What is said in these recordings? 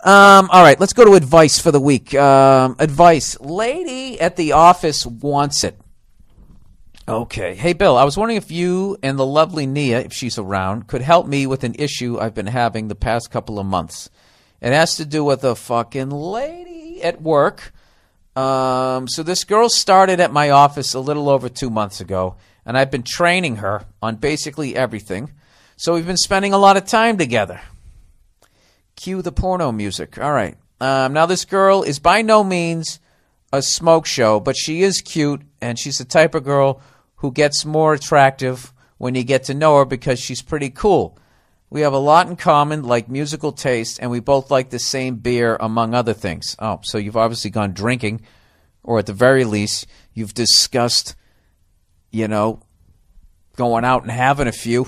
All right, let's go to advice for the week. Advice. Lady at the office wants it. Okay. Hey, Bill, I was wondering if you and the lovely Nia, if she's around, could help me with an issue I've been having the past couple of months. It has to do with a fucking lady at work. So this girl started at my office a little over 2 months ago, and I've been training her on basically everything. So we've been spending a lot of time together. Cue the porno music. All right. Now this girl is by no means a smoke show, but she is cute, and she's the type of girl who gets more attractive when you get to know her because she's pretty cool. We have a lot in common, like musical taste, and we both like the same beer, among other things. Oh, so you've obviously gone drinking, or at the very least, you've discussed, going out and having a few.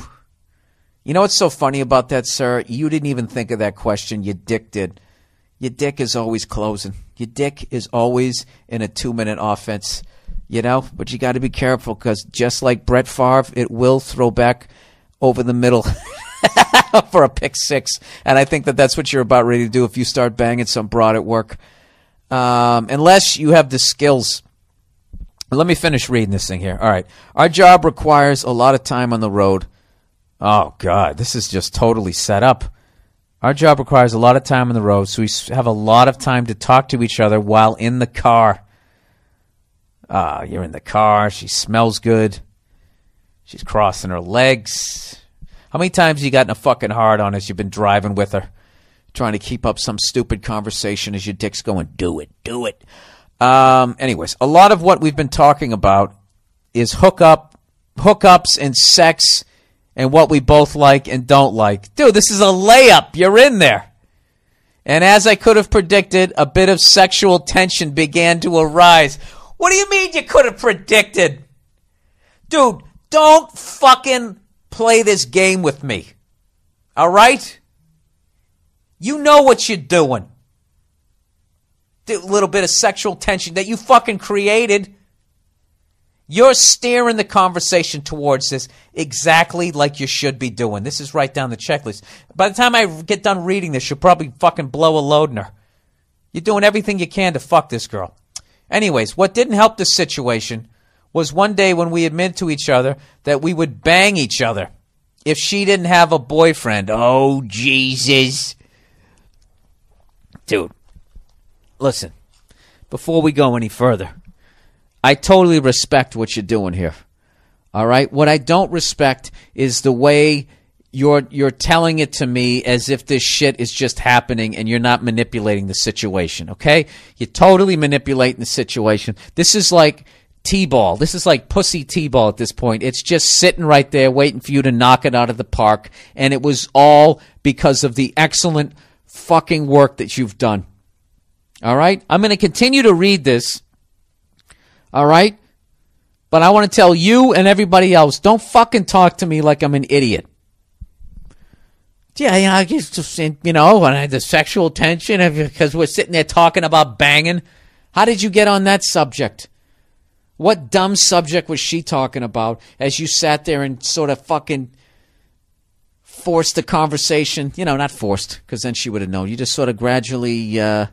You know what's so funny about that, sir? You didn't even think of that question. Your dick did. Your dick is always closing. Your dick is always in a 2-minute offense. But you got to be careful because just like Brett Favre, it will throw back over the middle for a pick six. And I think that's what you're about ready to do if you start banging some broad at work. Unless you have the skills. Let me finish reading this thing here. All right. Our job requires a lot of time on the road. Oh, God, this is just totally set up. Our job requires a lot of time on the road, so we have a lot of time to talk to each other while in the car. You're in the car. She smells good. She's crossing her legs. How many times have you gotten a fucking hard on as you've been driving with her, trying to keep up some stupid conversation as your dick's going, do it, do it. Anyways, a lot of what we've been talking about is hookups and sex and what we both like and don't like. Dude, this is a layup. You're in there. And as I could have predicted, a bit of sexual tension began to arise. What do you mean you could have predicted? Dude, don't fucking play this game with me. All right? You know what you're doing. A little bit of sexual tension that you fucking created. You're steering the conversation towards this exactly like you should be doing. This is right down the checklist. By the time I get done reading this, you'll probably fucking blow a load in her. You're doing everything you can to fuck this girl. Anyways, what didn't help the situation was one day when we admitted to each other that we would bang each other if she didn't have a boyfriend. Oh, Jesus. Dude, listen, before we go any further, I totally respect what you're doing here. All right? What I don't respect is the way you're telling it to me as if this shit is just happening and you're not manipulating the situation, okay? You're totally manipulating the situation. This is like T-ball. This is like pussy T-ball at this point. It's just sitting right there waiting for you to knock it out of the park, and it was all because of the excellent fucking work that you've done. All right? I'm going to continue to read this. All right? But I want to tell you and everybody else, don't fucking talk to me like I'm an idiot. Yeah, I just, when I had the sexual tension because we're sitting there talking about banging. How did you get on that subject? What dumb subject was she talking about as you sat there and sort of fucking forced the conversation? Not forced, because then she would have known. You just sort of gradually, how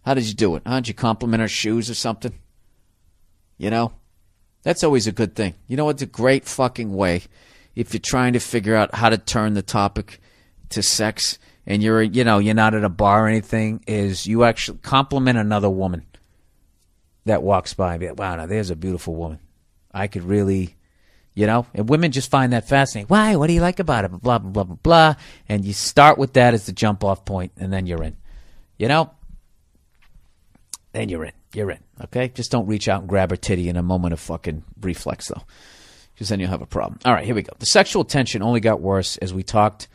did you do it? Did you compliment her shoes or something? That's always a good thing. You know what's a great fucking way if you're trying to figure out how to turn the topic to sex and you're not at a bar or anything, is you actually compliment another woman that walks by and be like, wow, now there's a beautiful woman. I could really, and women just find that fascinating. Why? What do you like about it? Blah, blah, blah, blah, blah. And you start with that as the jump off point, and then you're in. Then you're in. You're in. Okay? Just don't reach out and grab her titty in a moment of fucking reflex, though, because then you'll have a problem. All right, here we go. The sexual tension only got worse as we talked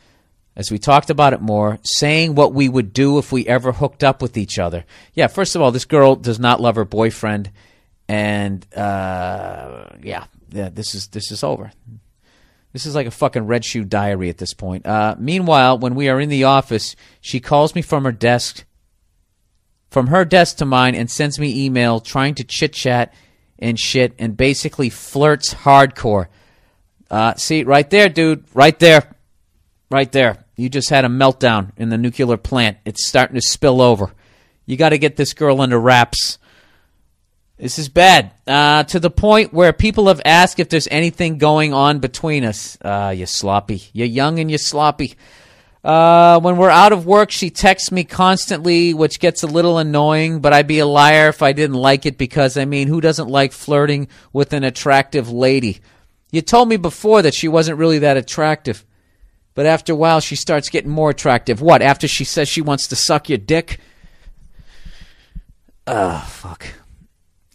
about it more, saying what we would do if we ever hooked up with each other. Yeah, first of all, this girl does not love her boyfriend, and this is over. This is like a fucking Red Shoe Diary at this point. Meanwhile, when we are in the office, she calls me from her desk to mine, and sends me email trying to chit-chat and shit and basically flirts hardcore. See, right there, dude. Right there. Right there. You just had a meltdown in the nuclear plant. It's starting to spill over. You got to get this girl under wraps. This is bad. To the point where people have asked if there's anything going on between us. You're sloppy. You're young and you're sloppy. When we're out of work, she texts me constantly, which gets a little annoying, but I'd be a liar if I didn't like it because, I mean, who doesn't like flirting with an attractive lady? You told me before that she wasn't really that attractive. But after a while, she starts getting more attractive. What, after she says she wants to suck your dick? Fuck.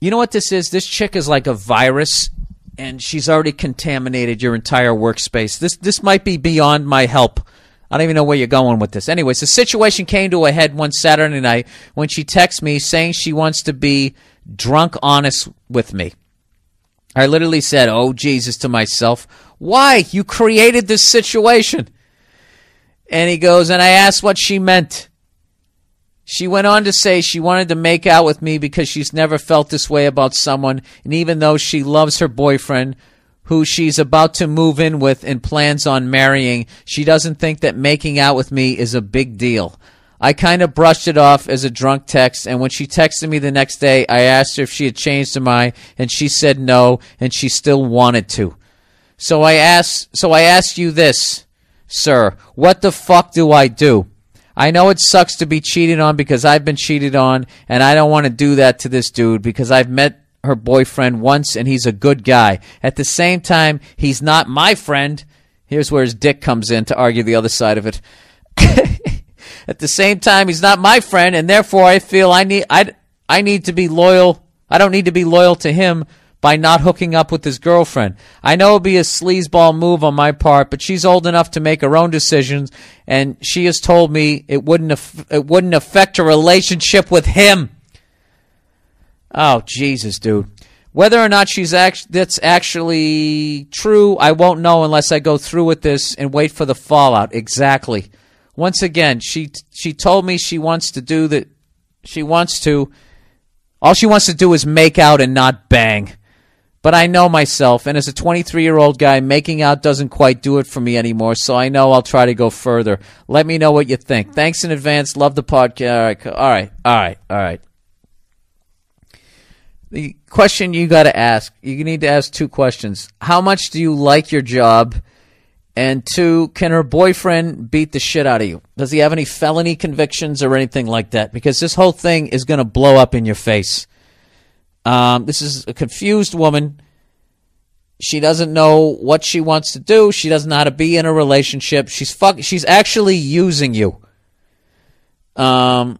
You know what this is? This chick is like a virus, and she's already contaminated your entire workspace. This might be beyond my help. I don't even know where you're going with this. Anyways, the situation came to a head one Saturday night when she texts me saying she wants to be drunk honest with me. I literally said, "Oh, Jesus," to myself. Why? You created this situation. And he goes, and I asked what she meant. She went on to say she wanted to make out with me because she's never felt this way about someone, and even though she loves her boyfriend, who she's about to move in with and plans on marrying, she doesn't think that making out with me is a big deal. I kind of brushed it off as a drunk text, and when she texted me the next day, I asked her if she had changed her mind, and she said no, and she still wanted to. So I ask you this, sir, what the fuck do I do? I know it sucks to be cheated on because I've been cheated on, and I don't want to do that to this dude because I've met her boyfriend once, and he's a good guy. At the same time, he's not my friend. Here's where his dick comes in to argue the other side of it. At the same time, he's not my friend, and therefore I feel I need to be loyal. I don't need to be loyal to him by not hooking up with his girlfriend. I know it would be a sleazeball move on my part, but she's old enough to make her own decisions, and she has told me it wouldn't affect her relationship with him. Oh, Jesus, dude. Whether or not that's actually true, I won't know unless I go through with this and wait for the fallout. Exactly. Once again, she told me she wants to do that. All she wants to do is make out and not bang. But I know myself, and as a 23-year-old guy, making out doesn't quite do it for me anymore, so I know I'll try to go further. Let me know what you think. Thanks in advance. Love the podcast. All right. The question you got to ask, you need to ask two questions. How much do you like your job? And two, can her boyfriend beat the shit out of you? Does he have any felony convictions or anything like that? Because this whole thing is going to blow up in your face. This is a confused woman. She doesn't know what she wants to do. She doesn't know how to be in a relationship. She's actually using you. And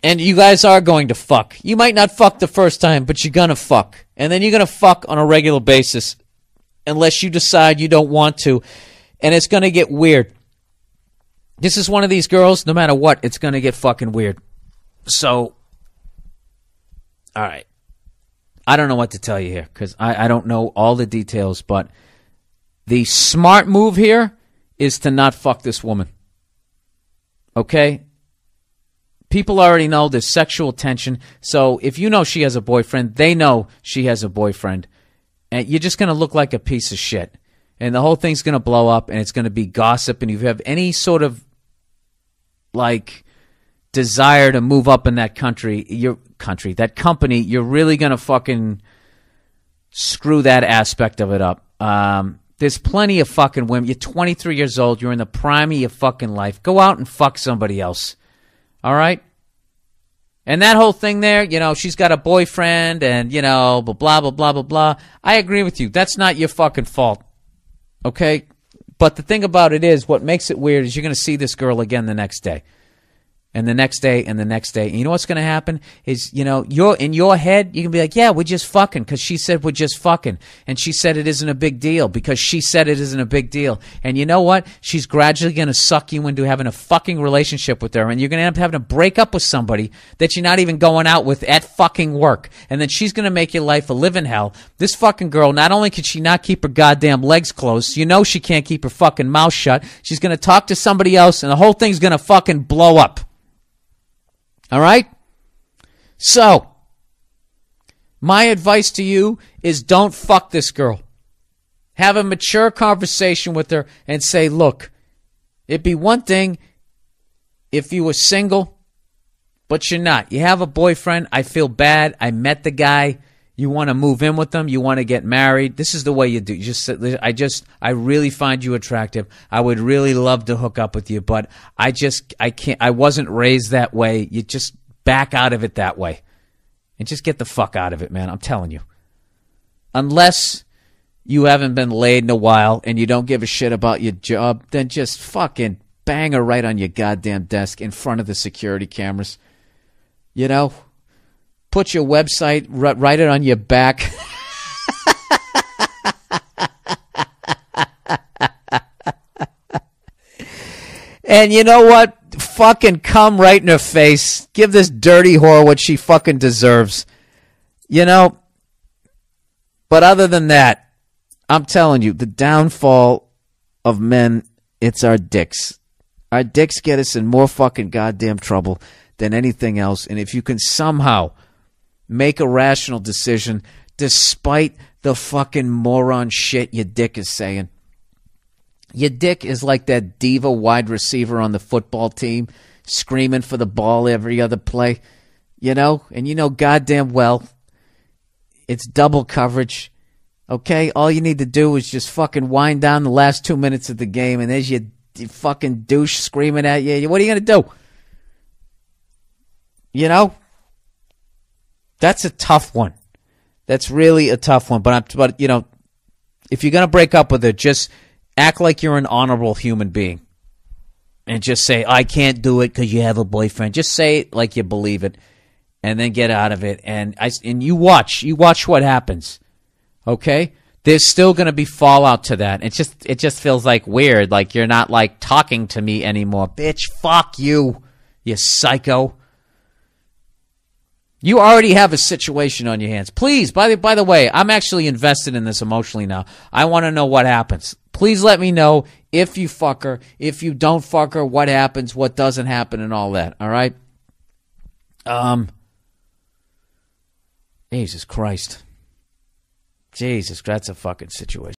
you guys are going to fuck. You might not fuck the first time, but you're going to fuck. And then you're going to fuck on a regular basis unless you decide you don't want to. And it's going to get weird. This is one of these girls, no matter what, it's going to get fucking weird. So, all right. I don't know what to tell you here because I don't know all the details, but the smart move here is to not fuck this woman. Okay? People already know there's sexual tension, so if you know she has a boyfriend, they know she has a boyfriend, and you're just going to look like a piece of shit. And the whole thing's going to blow up, and it's going to be gossip, and if you have any sort of, like, desire to move up in that company, you're really going to fucking screw that aspect of it up. There's plenty of fucking women. You're 23 years old. You're in the prime of your fucking life. Go out and fuck somebody else. All right? And that whole thing there, she's got a boyfriend and, blah, blah, blah, blah, blah. I agree with you. That's not your fucking fault. Okay? But the thing about it is, what makes it weird is you're going to see this girl again the next day. And the next day, and the next day. And you know what's going to happen is, you're in your head, you can be like, yeah, we're just fucking because she said we're just fucking. And she said it isn't a big deal because she said it isn't a big deal. And you know what? She's gradually going to suck you into having a fucking relationship with her. And you're going to end up having to break up with somebody that you're not even going out with at fucking work. And then she's going to make your life a living hell. This fucking girl, not only can she not keep her goddamn legs closed, she can't keep her fucking mouth shut. She's going to talk to somebody else and the whole thing's going to fucking blow up. All right? So, my advice to you is don't fuck this girl. Have a mature conversation with her and say, look, It'd be one thing if you were single, but you're not. You have a boyfriend. I feel bad. I met the guy. You want to move in with them. You want to get married. This is the way you do. I really find you attractive. I would really love to hook up with you, but I can't. I wasn't raised that way. You just back out of it that way. And just get the fuck out of it, man. I'm telling you. Unless you haven't been laid in a while and you don't give a shit about your job, then just fucking bang her right on your goddamn desk in front of the security cameras. You know? Put your website, write it on your back. And you know what? Fucking come right in her face. Give this dirty whore what she fucking deserves. You know? But other than that, I'm telling you, the downfall of men, it's our dicks. Our dicks get us in more fucking goddamn trouble than anything else. And if you can somehow make a rational decision despite the fucking moron shit your dick is saying. Your dick is like that diva wide receiver on the football team screaming for the ball every other play, you know? And you know goddamn well it's double coverage, okay? All you need to do is just fucking wind down the last 2 minutes of the game and there's your fucking douche screaming at you. What are you going to do? You know? That's a tough one. That's really a tough one. But you know, if you're going to break up with her, just act like you're an honorable human being. And just say, I can't do it because you have a boyfriend. Just say it like you believe it. And then get out of it. And you watch what happens. Okay? There's still going to be fallout to that. It just feels like weird. Like you're not like talking to me anymore. Bitch, fuck you, you psycho. You already have a situation on your hands. Please, by the way, I'm actually invested in this emotionally now. I want to know what happens. Please let me know if you fuck her, if you don't fuck her, what happens, what doesn't happen, and all that. All right? Jesus Christ. Jesus, that's a fucking situation.